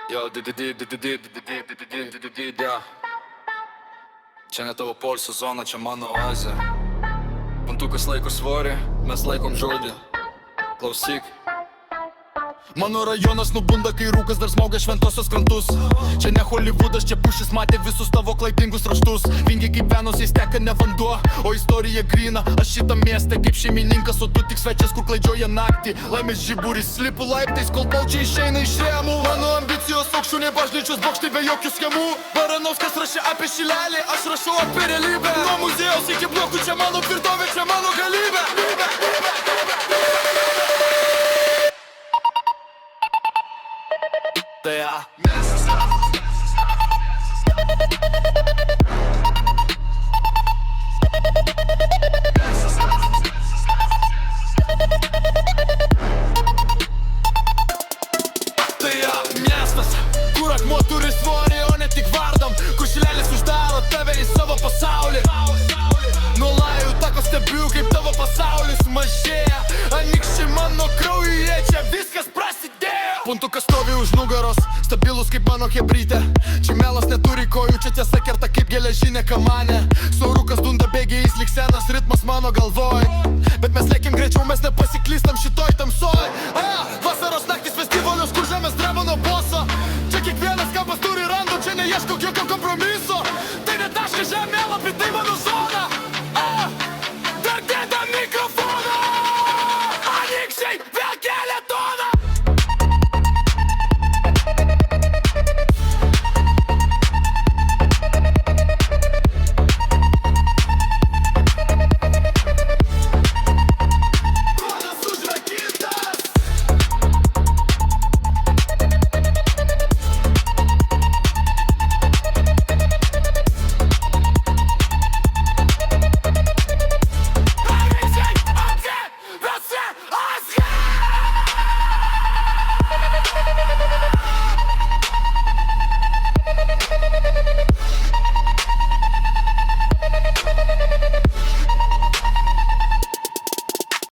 Yo, yeah. Čia ne tavo poilsio zona, čia mano oazė. Puntukas laiko svorį, mes laikom žodį. Klausyk. Mano rajonas nubunda, kai rūkas dar smaugia šventosios krantus. Čia ne Hollywoodas, čia pušis matė visus tavo klaidingus raštus. Vingiai kaip venos, jais teka ne vanduo, o istorija gryna. Aš šitą miestą kaip šeimininkas, o tu tik svečias, kur klaidžioja naktį. Laimės žiburis, slipu laiptais, kol paukščiai išeina iš rėmų. Mano ambicijos aukščiau nei bažnyčios bokštai be jokių schemų. Baranovskas rašė apie šilelį, aš rašau apie realybę. Nuo muziejaus iki blokų, čia mano tvirtovė, čia mano galybė. Tai ja. Miestas, kur akmuo turi svorį, o ne tik vardam. Kur šilelis uždaro tave į savo pasaulį. Nuo lajų tako stebiu, kaip tavo pasaulis mažėja. Anykščiai mano kraujuje, čia viskas prasidėjo. Puntukas stovi už nugaros, stabilus kaip mano hebrytė. Čia melas neturi kojų, čia tiesa kerta kaip geležinė kamanė. Saurukas dunda bėgiais, lyg senas ritmas mano galvoj. Bet mes lėkim greičiau, mes nepasiklystam šitoj tamsoj. Vasaros naktis festivalius, kur žemės dreba nuo boso. Čia kiekvienas kampas turi randų, čia neieškau jokio kompromiso. Tai ne taškas žemėlapį, tai mano zona.